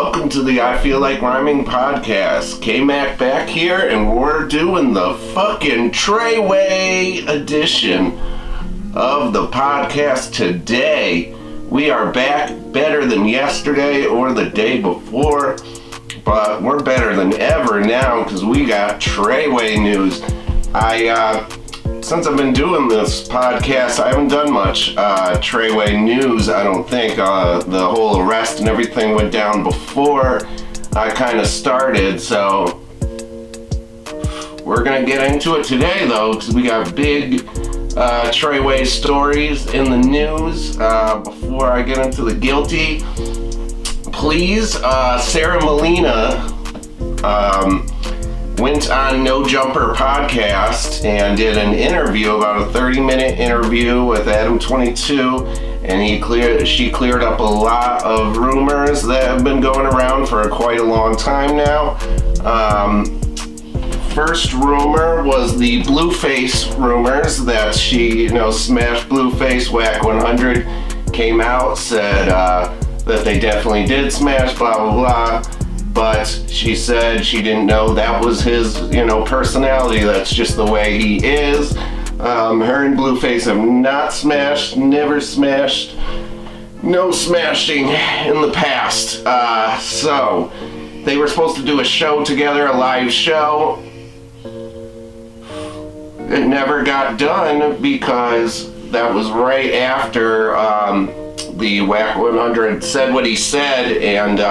welcome to the I Feel Like Rhyming podcast. K-Mac back here, and we're doing the fucking Treyway edition of the podcast today. We are back better than yesterday or the day before, but we're better than ever now because we got Treyway news. Since I've been doing this podcast, I haven't done much Treyway news, I don't think. The whole arrest and everything went down before I kind of started, so we're gonna get into it today though, because we got big Treyway stories in the news. Before I get into the guilty please, SARA MOLINA went on No Jumper podcast and did an interview, about a 30-minute interview with Adam 22, and she cleared up a lot of rumors that have been going around for quite a long time now. First rumor was the Blueface rumors, that she, smashed Blueface. Whack 100 came out, said that they definitely did smash, blah blah blah. But she said she didn't know that was his, personality. That's just the way he is. Her and Blueface have not smashed, never smashed, no smashing in the past. So they were supposed to do a show together, a live show. It never got done because that was right after the Whack 100 said what he said, and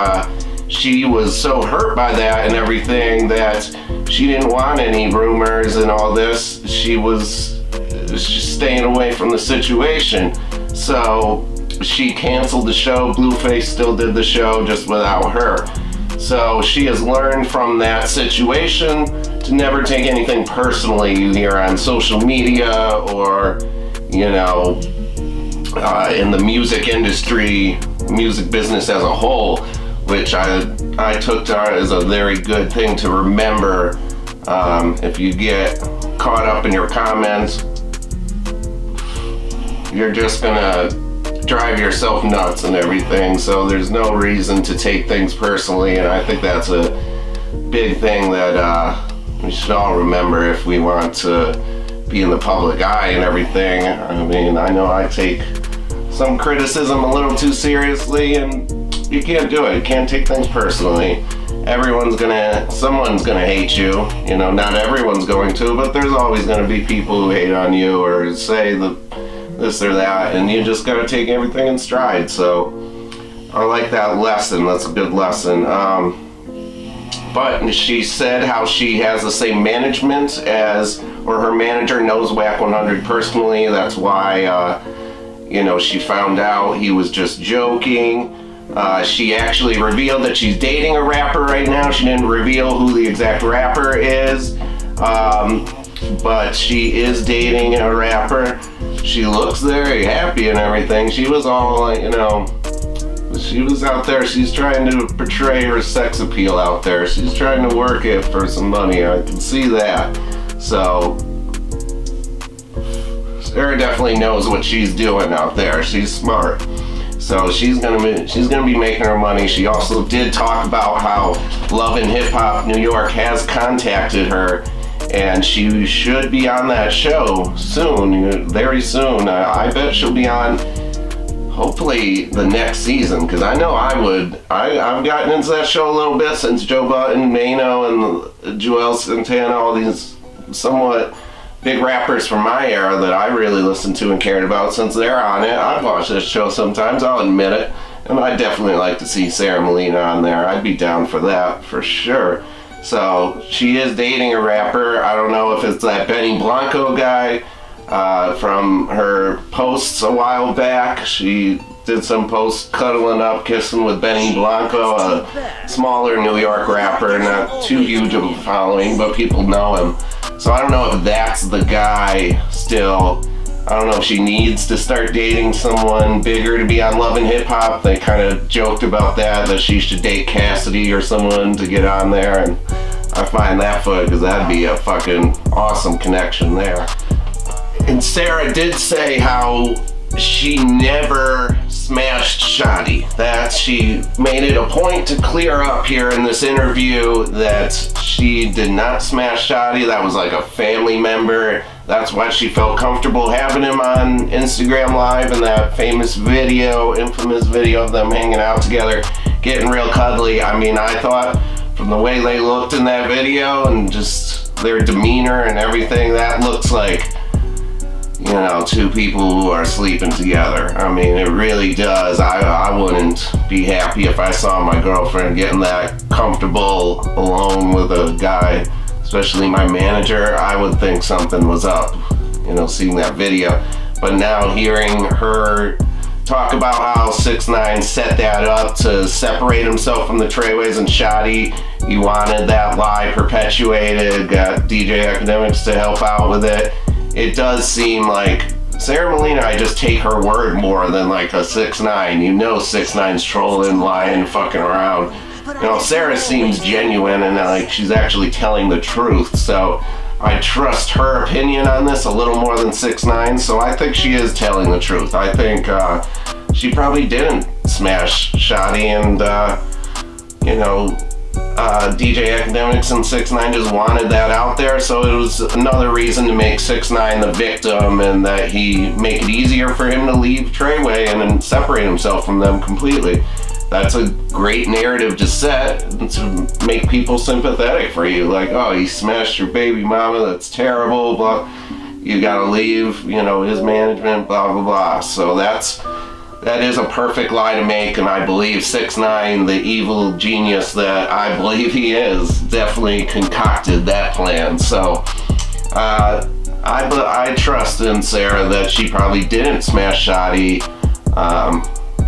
she was so hurt by that and everything that she didn't want any rumors and all this. She was staying away from the situation. So she canceled the show. Blueface still did the show, just without her. So she has learned from that situation to never take anything personally, either on social media or, in the music industry, music business as a whole, which I took to as a very good thing to remember. If you get caught up in your comments, you're just gonna drive yourself nuts and everything, so there's no reason to take things personally, and I think that's a big thing that we should all remember if we want to be in the public eye and everything. I mean, I know I take some criticism a little too seriously, and you can't do it. You can't take things personally. Someone's gonna hate you. Not everyone's going to, but there's always gonna be people who hate on you or say this or that, and you just gotta take everything in stride. So I like that lesson. That's a good lesson. But she said how she has the same management or her manager knows Whack 100 personally. That's why, she found out he was just joking. She actually revealed that she's dating a rapper right now. She didn't reveal who the exact rapper is, but she is dating a rapper. She looks very happy and everything. She was all like, she was out there. She's trying to portray her sex appeal out there. She's trying to work it for some money. I can see that. So Sarah definitely knows what she's doing out there. She's smart. So she's gonna be making her money. She also did talk about how Love and Hip Hop New York has contacted her, and she should be on that show soon, very soon. I bet she'll be on, hopefully, the next season, because I know I would. I've gotten into that show a little bit since Joe Budden, Mano, and Joel Santana, all these somewhat big rappers from my era that I really listened to and cared about. Since they're on it, I've watched this show sometimes, I'll admit it, and I'd definitely like to see SARA MOLINA on there. I'd be down for that, for sure. So she is dating a rapper. I don't know if it's that Benny Blanco guy. From her posts a while back, she did some posts cuddling up, kissing with Benny Blanco, a smaller New York rapper, not too huge of a following, but people know him. So I don't know if that's the guy still. I don't know if she needs to start dating someone bigger to be on Love and Hip Hop. They kind of joked about that she should date Cassidy or someone to get on there, and I find that funny because that'd be a fucking awesome connection there. And Sarah did say how she never smashed Shotti. That she made it a point to clear up here in this interview that she did not smash Shotti. That was like a family member. That's why she felt comfortable having him on Instagram Live in that famous video, infamous video of them hanging out together, getting real cuddly. I mean, I thought from the way they looked in that video and just their demeanor and everything, that looks like, you know, two people who are sleeping together. I mean, it really does. I wouldn't be happy if I saw my girlfriend getting that comfortable alone with a guy, especially my manager. I would think something was up, you know, seeing that video. But now hearing her talk about how 6ix9ine set that up to separate himself from the Treyways and Shotti, he wanted that lie perpetuated, got DJ Academics to help out with it. It does seem like SARA Molina, I just take her word more than like a 6ix9ine. You know 6ix9ine's trolling, lying, fucking around. You know, Sarah seems genuine and like she's actually telling the truth. So I trust her opinion on this a little more than 6ix9ine. So I think she is telling the truth. I think she probably didn't smash Shotti, and you know, DJ Academics and 6ix9ine just wanted that out there, so it was another reason to make 6ix9ine the victim, and that he make it easier for him to leave Treyway and then separate himself from them completely. That's a great narrative to set and to make people sympathetic for you. Like, oh, he smashed your baby mama, that's terrible, blah, you gotta leave, you know, his management, blah, blah, blah. So that is a perfect lie to make, and I believe 6ix9ine, the evil genius that I believe he is, definitely concocted that plan. So I trust in Sarah that she probably didn't smash Shotti.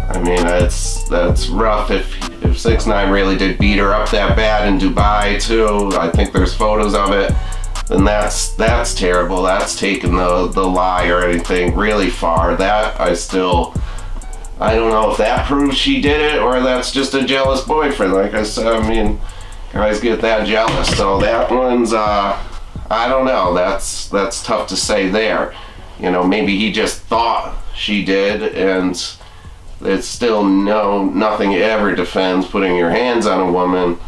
I mean, that's rough if 6ix9ine really did beat her up that bad in Dubai too. I think there's photos of it. Then that's terrible. That's taking the lie or anything really far. That I don't know if that proves she did it or that's just a jealous boyfriend. Like I said, I mean, guys get that jealous. So that one's, I don't know. That's tough to say there. You know, maybe he just thought she did, and it's still nothing ever defends putting your hands on a woman.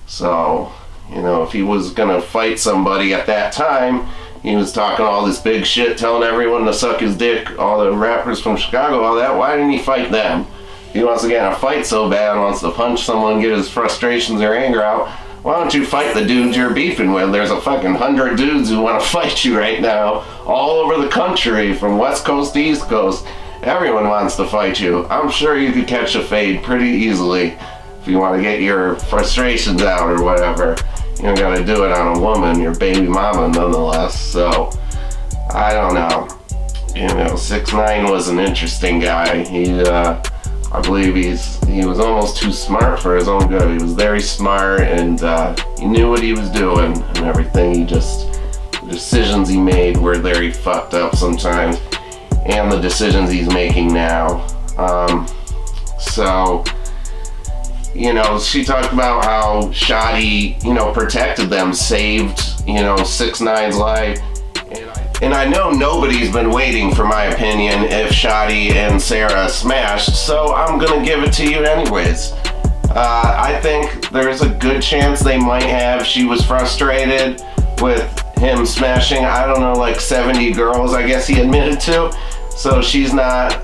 So, you know, if he was gonna fight somebody at that time, he was talking all this big shit, telling everyone to suck his dick, all the rappers from Chicago, all that. Why didn't he fight them? If he wants to get in a fight so bad, wants to punch someone, get his frustrations or anger out, why don't you fight the dudes you're beefing with? There's a fucking 100 dudes who want to fight you right now, all over the country, from West Coast to East Coast. Everyone wants to fight you. I'm sure you could catch a fade pretty easily if you want to get your frustrations out or whatever. You don't gotta do it on a woman, your baby mama nonetheless. So I don't know. You know, 6ix9ine was an interesting guy. I believe he was almost too smart for his own good. He was very smart, and he knew what he was doing and everything. The decisions he made were very fucked up sometimes, and the decisions he's making now. So, you know, she talked about how Shotti, you know, protected them, saved, you know, 6ix9ine's life. And I know nobody's been waiting for my opinion if Shotti and Sarah smashed, so I'm gonna give it to you anyways. I think there's a good chance they might have. She was frustrated with him smashing, I don't know, like 70 girls, I guess he admitted to. So she's not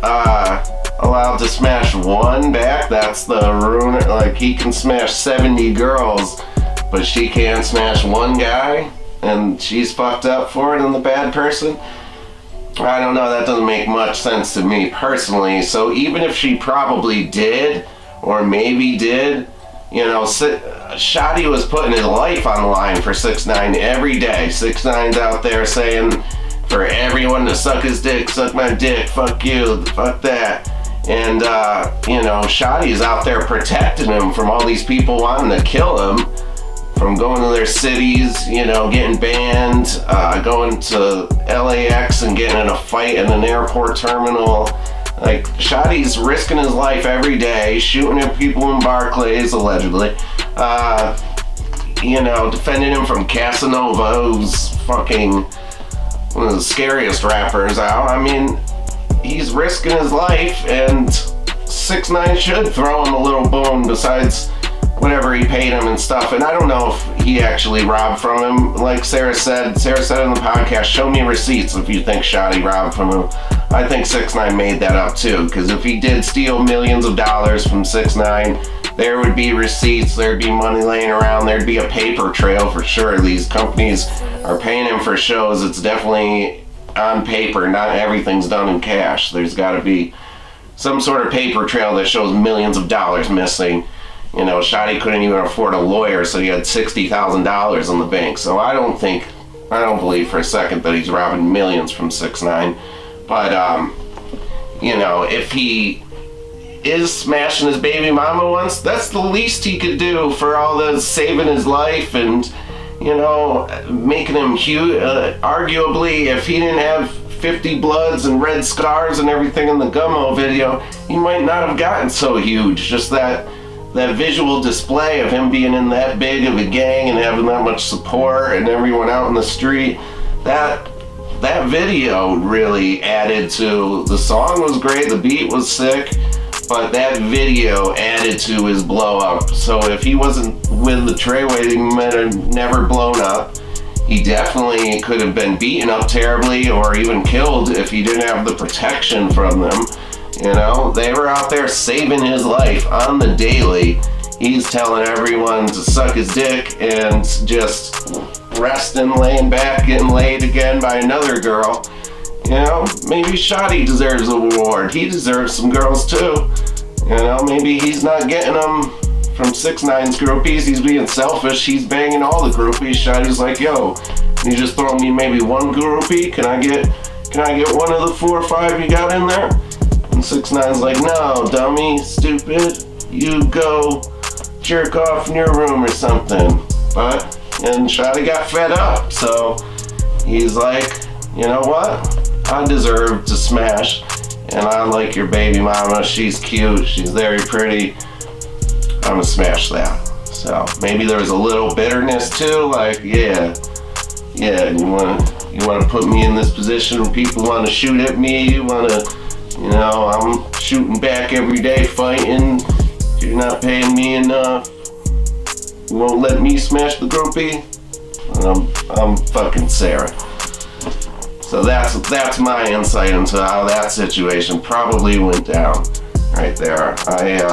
allowed to smash one back. That's the ruiner. Like, he can smash 70 girls, but she can't smash one guy, and she's fucked up for it and the bad person. I don't know, that doesn't make much sense to me personally. So even if she probably did, or maybe did, you know, Shotti was putting his life on the line for 6ix9ine every day. 6ix9ine's out there saying for everyone to suck his dick, suck my dick, fuck you, fuck that. And, you know, Shotti's out there protecting him from all these people wanting to kill him, from going to their cities, you know, getting banned, going to LAX and getting in a fight in an airport terminal. Like, Shotti's risking his life every day, shooting at people in Barclays, allegedly. You know, defending him from Casanova, who's fucking one of the scariest rappers out. I mean, he's risking his life, and 6ix9ine should throw him a little bone besides whatever he paid him and stuff. And I don't know if he actually robbed from him. Like Sarah said in the podcast, show me receipts if you think Shotti robbed from him. I think 6ix9ine made that up too, because if he did steal millions of dollars from 6ix9ine, there would be receipts, there'd be money laying around, there'd be a paper trail for sure. These companies are paying him for shows. It's definitely on paper, not everything's done in cash. There's got to be some sort of paper trail that shows millions of dollars missing. You know, Shotti couldn't even afford a lawyer, so he had $60,000 in the bank. So I don't believe for a second that he's robbing millions from 6ix9ine. But, you know, if he is smashing his baby mama once, that's the least he could do for all the saving his life and, you know, making him huge. Arguably, if he didn't have 50 bloods and red scars and everything in the Gummo video, he might not have gotten so huge. Just that visual display of him being in that big of a gang and having that much support and everyone out in the street, that video really added to, the song was great, the beat was sick, but that video added to his blow up. So if he wasn't with the Treyway, he might have never blown up. He definitely could have been beaten up terribly or even killed if he didn't have the protection from them. You know, they were out there saving his life on the daily. He's telling everyone to suck his dick and just resting, laying back, getting laid again by another girl. You know, maybe Shotti deserves a reward. He deserves some girls too. You know, maybe he's not getting them from 6ix9ine's groupies. He's being selfish. He's banging all the groupies. Shotti's like, yo, you just throw me maybe one groupie? Can I get one of the 4 or 5 you got in there? And 6ix9ine's like, no, dummy, stupid. You go jerk off in your room or something. And Shotti got fed up, so he's like, you know what? I deserve to smash, and I like your baby mama. She's cute, she's very pretty. I'm gonna smash that. So maybe there was a little bitterness too, like, yeah, you wanna put me in this position where people wanna shoot at me, you know, I'm shooting back every day, fighting. You're not paying me enough. You won't let me smash the groupie. I'm fucking Sarah. So that's my insight into how that situation probably went down, right there. I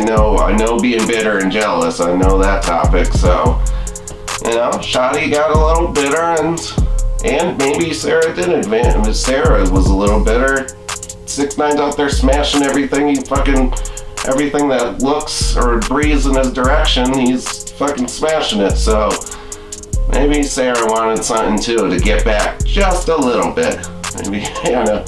know being bitter and jealous. I know that topic. So, you know, Shotti got a little bitter, and maybe Sarah did advance. Sarah was a little bitter. 6ix9ine's out there smashing everything. Everything that looks or breathes in his direction, he's fucking smashing it. So maybe Sarah wanted something too to get back just a little bit. Maybe, you know,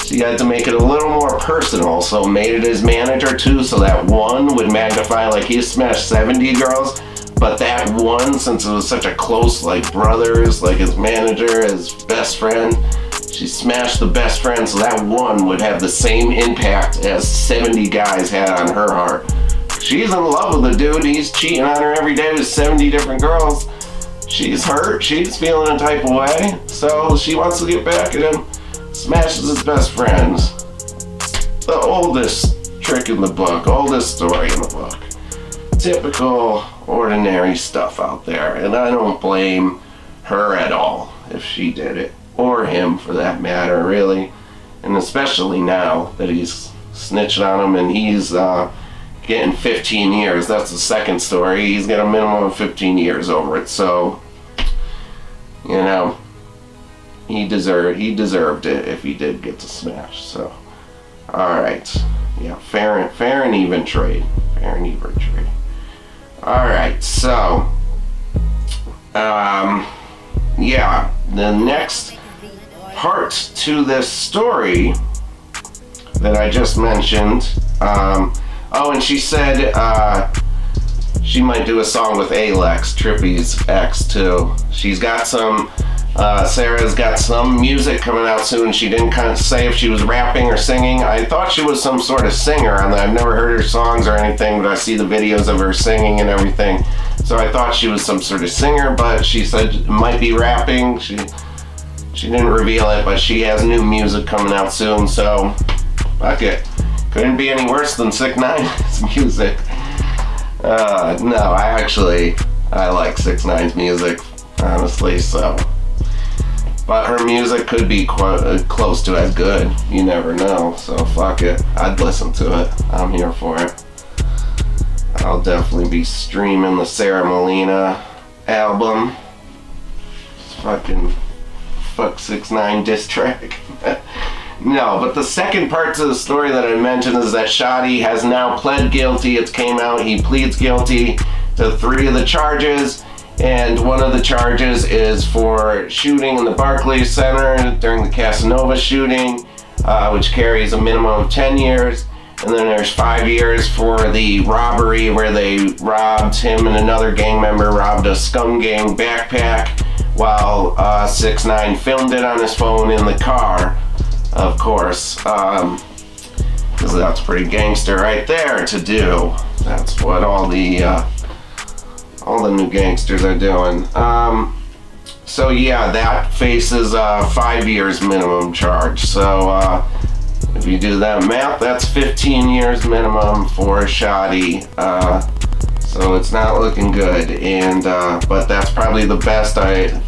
she had to make it a little more personal, so made it his manager too, so that one would magnify, like he smashed 70 girls, but that one, since it was such a close, like brothers, like his manager, his best friend, she smashed the best friend, so that one would have the same impact as 70 guys had on her heart. She's in love with the dude, he's cheating on her every day with 70 different girls. She's hurt, she's feeling a type of way, so she wants to get back at him. Smashes his best friends. The oldest trick in the book, oldest story in the book. Typical, ordinary stuff out there, and I don't blame her at all if she did it. Or him, for that matter, really. And especially now that he's snitching on him and he's getting 15 years. That's the second story. He's got a minimum of 15 years over it. So, you know, he deserved it if he did get to smash. So, alright. Yeah, fair and even trade. Fair and even trade. Alright, so, yeah, the next part to this story that I just mentioned, oh, and she said she might do a song with Alex, Trippy's ex, too. She's got some, Sarah's got some music coming out soon. She didn't kind of say if she was rapping or singing. I thought she was some sort of singer. I've never heard her songs or anything, but I see the videos of her singing and everything. So I thought she was some sort of singer, but she said it might be rapping. She didn't reveal it, but she has new music coming out soon, so fuck it. Couldn't be any worse than 6ix9ine's music. No, I like 6ix9ine's music, honestly, so. But her music could be close to as good. You never know, so fuck it. I'd listen to it. I'm here for it. I'll definitely be streaming the SARA MOLINA album. Fucking fuck 6ix9ine diss track. No, but the second part to the story that I mentioned is that Shotti has now pled guilty. It came out, he pleads guilty to 3 of the charges, and one of the charges is for shooting in the Barclays Center during the Casanova shooting, which carries a minimum of 10 years. And then there's 5 years for the robbery where they robbed him and another gang member, robbed a scum gang backpack while 6ix9ine filmed it on his phone in the car, of course. Because that's pretty gangster right there to do. That's what all the new gangsters are doing. So yeah, that faces 5 years minimum charge. So if you do that math, that's 15 years minimum for Shotti. So it's not looking good, and but that's probably the best.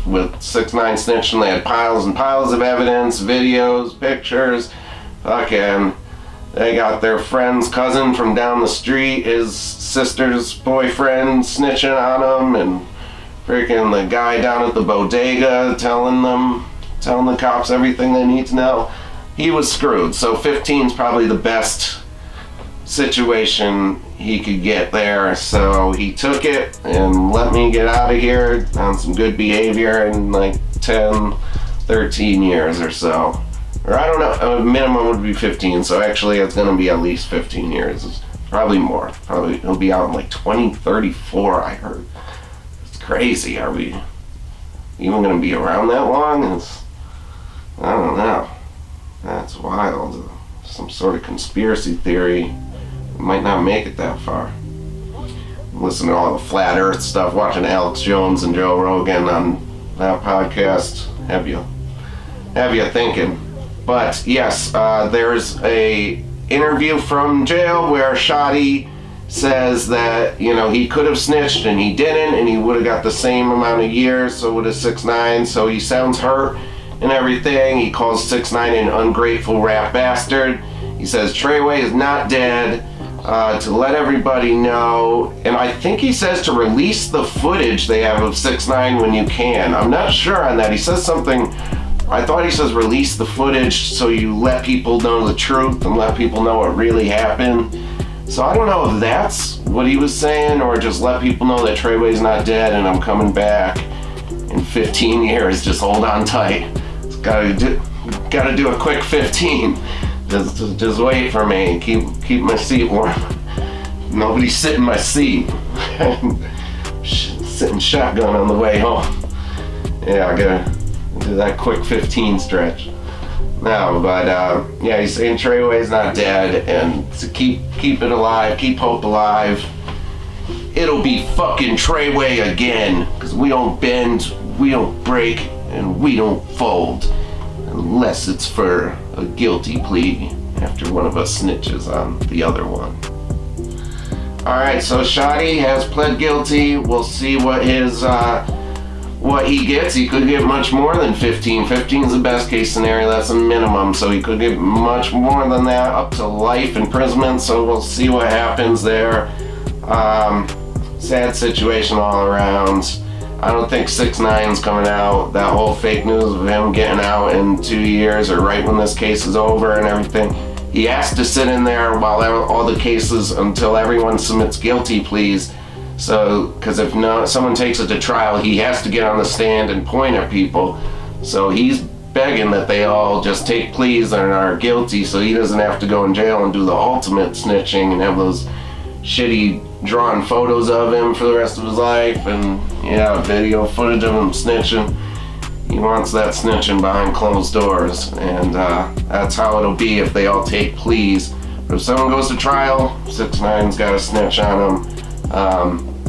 With 6ix9ine snitching, they had piles and piles of evidence, videos, pictures. Fucking, they got their friend's cousin from down the street, his sister's boyfriend, snitching on him, and freaking the guy down at the bodega telling the cops everything they need to know. He was screwed. So 15 is probably the best situation he could get there. So he took it and let me get out of here on some good behavior in like 10, 13 years or so. Or I don't know, a minimum would be 15, so actually it's gonna be at least 15 years. It's probably more. Probably he'll be out in like 2034, I heard. It's crazy. Are we even gonna be around that long? I don't know. That's wild. Some sort of conspiracy theory. We might not make it that far. Listen to all the flat earth stuff, watching Alex Jones and Joe Rogan on that podcast. Have you thinking. But yes, there's a interview from jail where Shotti says that, you know, he could have snitched and he didn't, and he would have got the same amount of years, so would have 6ix9ine. So he sounds hurt and everything. He calls 6ix9ine an ungrateful rap bastard. He says Treyway is not dead, to let everybody know, and I think he says to release the footage they have of 6ix9ine when you can. I'm not sure on that. He says something, I thought he says release the footage so you let people know the truth and let people know what really happened. So I don't know if that's what he was saying, or just let people know that Treyway's not dead and I'm coming back in 15 years. Just hold on tight. Gotta do a quick 15. Just wait for me. Keep my seat warm. Nobody sit in my seat. Sitting shotgun on the way home. Yeah, I gotta do that quick 15 stretch. No, but yeah, he's saying Treyway's not dead, and to keep it alive, keep hope alive. It'll be fucking Treyway again, because we don't bend, we don't break, and we don't fold. Unless it's for a guilty plea after one of us snitches on the other one. Alright, so Shotti has pled guilty. We'll see what his what he gets. He could get much more than 15. 15 is the best case scenario. That's a minimum, so he could get much more than that, up to life imprisonment. So we'll see what happens there. Sad situation all around. I don't think 6ix9ine's coming out. That whole fake news of him getting out in 2 years or right when this case is over and everything. He has to sit in there while all the cases, until everyone submits guilty pleas. So, because if someone takes it to trial, he has to get on the stand and point at people. So he's begging that they all just take pleas and are guilty, so he doesn't have to go in jail and do the ultimate snitching and have those shitty drawn photos of him for the rest of his life, and yeah, video footage of him snitching. He wants that snitching behind closed doors, and that's how it'll be if they all take pleas. But if someone goes to trial, 6ix9ine's got a snitch on him,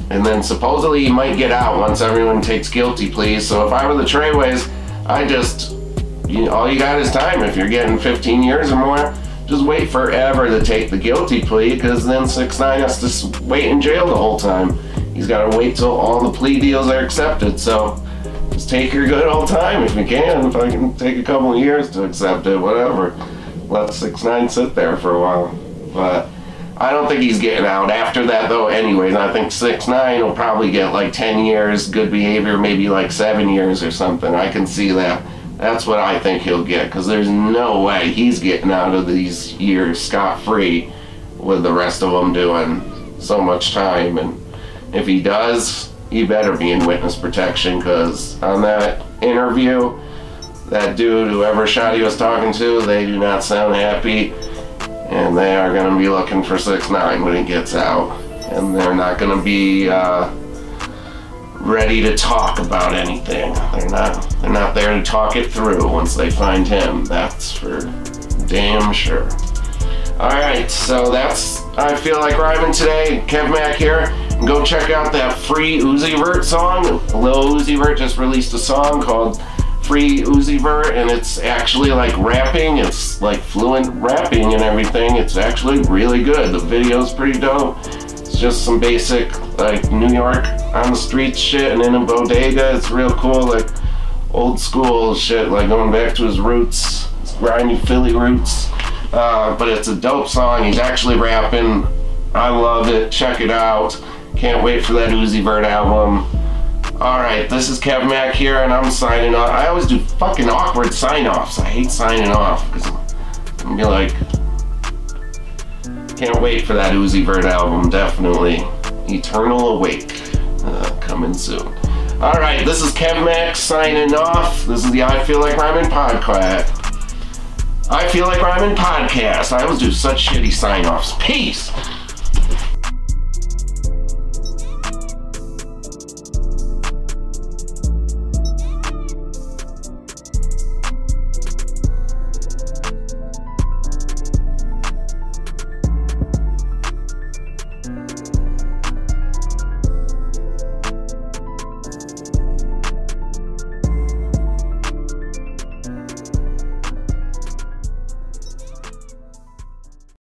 and then supposedly he might get out once everyone takes guilty pleas. So if I were the Treyways, I just all you got is time. If you're getting 15 years or more, just wait forever to take the guilty plea, because then 6ix9ine has to wait in jail the whole time. He's got to wait till all the plea deals are accepted. So just take your good old time if you can. If I can take a couple of years to accept it, whatever. Let 6ix9ine sit there for a while. But I don't think he's getting out after that, though. Anyways, I think 6ix9ine will probably get like 10 years good behavior, maybe like 7 years or something. I can see that. That's what I think he'll get, because there's no way he's getting out of these years scot-free with the rest of them doing so much time. And if he does, he better be in witness protection, because on that interview, that dude, whoever Shotti was talking to, they do not sound happy, and they are going to be looking for 6ix9ine when he gets out, and they're not going to be ready to talk about anything. They're not there to talk it through once they find him. That's for damn sure. Alright, so that's I Feel Like Rhyming today. Kev Mack here. And go check out that Free Uzi Vert song. Lil Uzi Vert just released a song called Free Uzi Vert, and it's actually like rapping. It's like fluent rapping and everything. It's actually really good. The video's pretty dope. It's just some basic like New York on the streets shit, and in a bodega. It's real cool, like old school shit, like going back to his roots, his grimy Philly roots. But it's a dope song. He's actually rapping. I love it. Check it out. Can't wait for that Uzi Vert album. Alright, this is Kev Mack here, and I'm signing off. I always do fucking awkward sign-offs. I hate signing off, because I'm gonna be like, can't wait for that Uzi Vert album, definitely. Eternal Awake, coming soon. Alright, this is Kev Mack signing off. This is the I Feel Like Rhyming podcast. I Feel Like Rhyming podcast. I always do such shitty sign-offs. Peace!